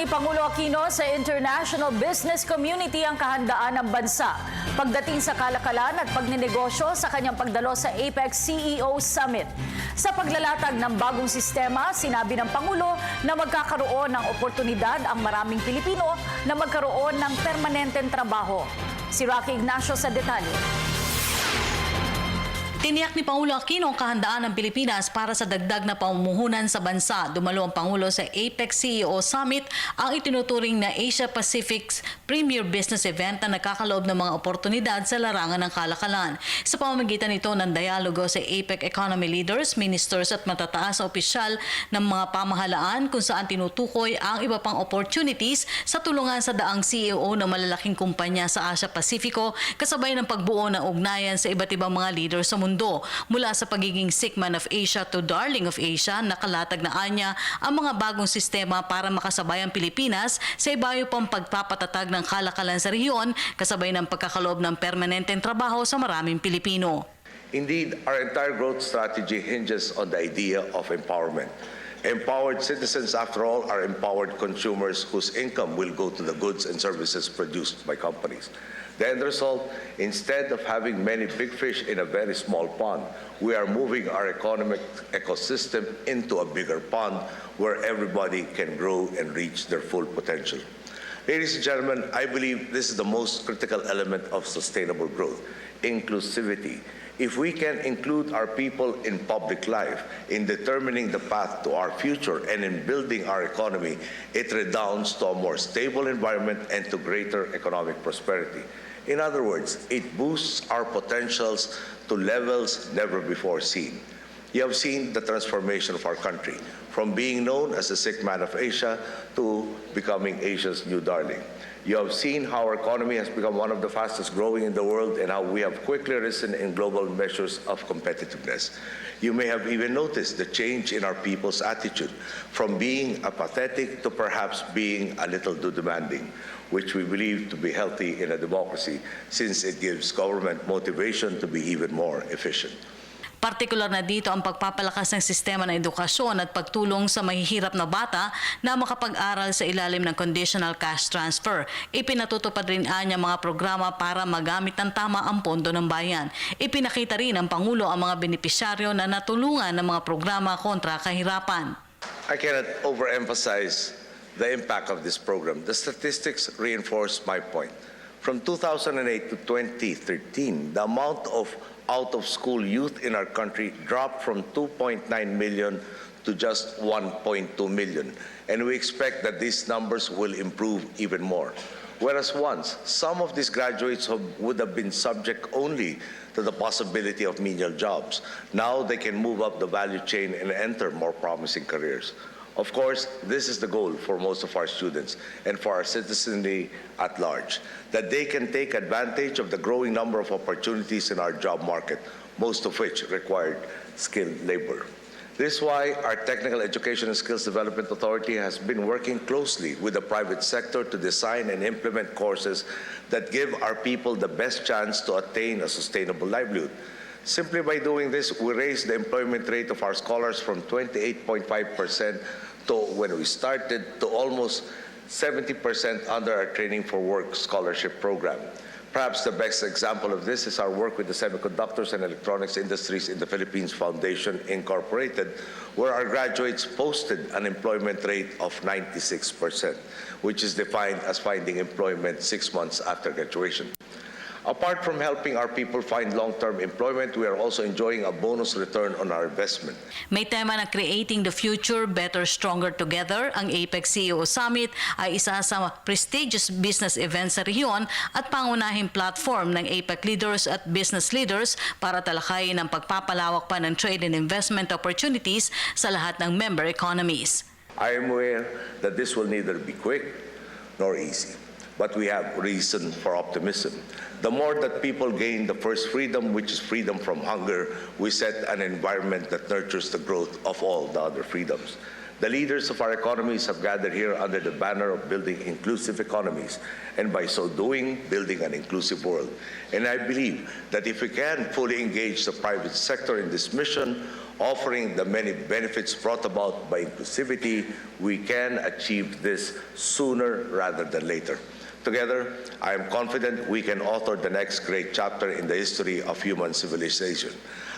ni Pangulo Aquino sa international business community ang kahandaan ng bansa pagdating sa kalakalan at pagninegosyo sa kanyang pagdalo sa APEC CEO Summit. Sa paglalatag ng bagong sistema, sinabi ng Pangulo na magkakaroon ng oportunidad ang maraming Pilipino na magkaroon ng permanenteng trabaho. Si Rocky Ignacio sa detalye. Tiniyak ni Pangulo Aquino ang kahandaan ng Pilipinas para sa dagdag na pamumuhunan sa bansa. Dumalo ang Pangulo sa APEC CEO Summit, ang itinuturing na Asia-Pacific's premier business event na nagkakaloob ng mga oportunidad sa larangan ng kalakalan. Sa pamamagitan nito ng dialogo sa APEC economy leaders, ministers at matataas na opisyal ng mga pamahalaan kung saan tinutukoy ang iba pang opportunities sa tulungan sa daang CEO ng malalaking kumpanya sa Asia-Pasifiko kasabay ng pagbuo ng ugnayan sa iba't ibang mga leaders sa mundo. Mula sa pagiging sick man of Asia to darling of Asia, nakalatag na anya ang mga bagong sistema para makasabay ang Pilipinas sa ibayo pang pagpapatatag ng kalakalan sa rehiyon kasabay ng pagkakaloob ng permanenteng trabaho sa maraming Pilipino. Indeed, our entire growth strategy hinges on the idea of empowerment. Empowered citizens, after all, are empowered consumers whose income will go to the goods and services produced by companies. The end result, instead of having many big fish in a very small pond, we are moving our economic ecosystem into a bigger pond where everybody can grow and reach their full potential. Ladies and gentlemen, I believe this is the most critical element of sustainable growth, inclusivity. If we can include our people in public life, in determining the path to our future and in building our economy, it redounds to a more stable environment and to greater economic prosperity. In other words, it boosts our potentials to levels never before seen. You have seen the transformation of our country, from being known as the sick man of Asia to becoming Asia's new darling. You have seen how our economy has become one of the fastest growing in the world and how we have quickly risen in global measures of competitiveness. You may have even noticed the change in our people's attitude from being apathetic to perhaps being a little too demanding, which we believe to be healthy in a democracy since it gives government motivation to be even more efficient. Partikular na dito ang pagpapalakas ng sistema ng edukasyon at pagtulong sa mahihirap na bata na makapag-aral sa ilalim ng conditional cash transfer. Ipinatutupad rin niya mga programa para magamit ng tama ang pondo ng bayan. Ipinakita rin ng Pangulo ang mga benepisyaryo na natulungan ng mga programa kontra kahirapan. I cannot overemphasize the impact of this program. The statistics reinforce my point. From 2008 to 2013, the amount of out-of-school youth in our country dropped from 2.9 million to just 1.2 million. And we expect that these numbers will improve even more. Whereas once, some of these graduates would have been subject only to the possibility of menial jobs. Now they can move up the value chain and enter more promising careers. Of course, this is the goal for most of our students and for our citizenry at large, that they can take advantage of the growing number of opportunities in our job market, most of which require skilled labor. This is why our Technical Education and Skills Development Authority has been working closely with the private sector to design and implement courses that give our people the best chance to attain a sustainable livelihood. Simply by doing this, we raised the employment rate of our scholars from 28.5% to, when we started, to almost 70% under our Training for Work scholarship program. Perhaps the best example of this is our work with the Semiconductors and Electronics Industries in the Philippines Foundation, Incorporated, where our graduates posted an employment rate of 96%, which is defined as finding employment 6 months after graduation. Apart from helping our people find long-term employment, we are also enjoying a bonus return on our investment. May tema na Creating the Future, Better, Stronger Together. Ang APEC CEO Summit ay isa sa prestigious business event sa rehiyon at pangunahing platform ng APEC leaders at business leaders para talakayin ang pagpapalawak pa ng trade and investment opportunities sa lahat ng member economies. I am aware that this will neither be quick nor easy, but we have reason for optimism. The more that people gain the first freedom, which is freedom from hunger, we set an environment that nurtures the growth of all the other freedoms. The leaders of our economies have gathered here under the banner of building inclusive economies, and by so doing, building an inclusive world. And I believe that if we can fully engage the private sector in this mission, offering the many benefits brought about by inclusivity, we can achieve this sooner rather than later. Together, I am confident we can author the next great chapter in the history of human civilization.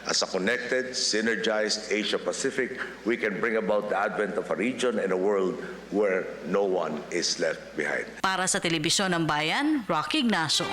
As a connected, synergized Asia-Pacific, we can bring about the advent of a region and a world where no one is left behind. Para sa Telebisyon ng Bayan, Rocky Ignacio.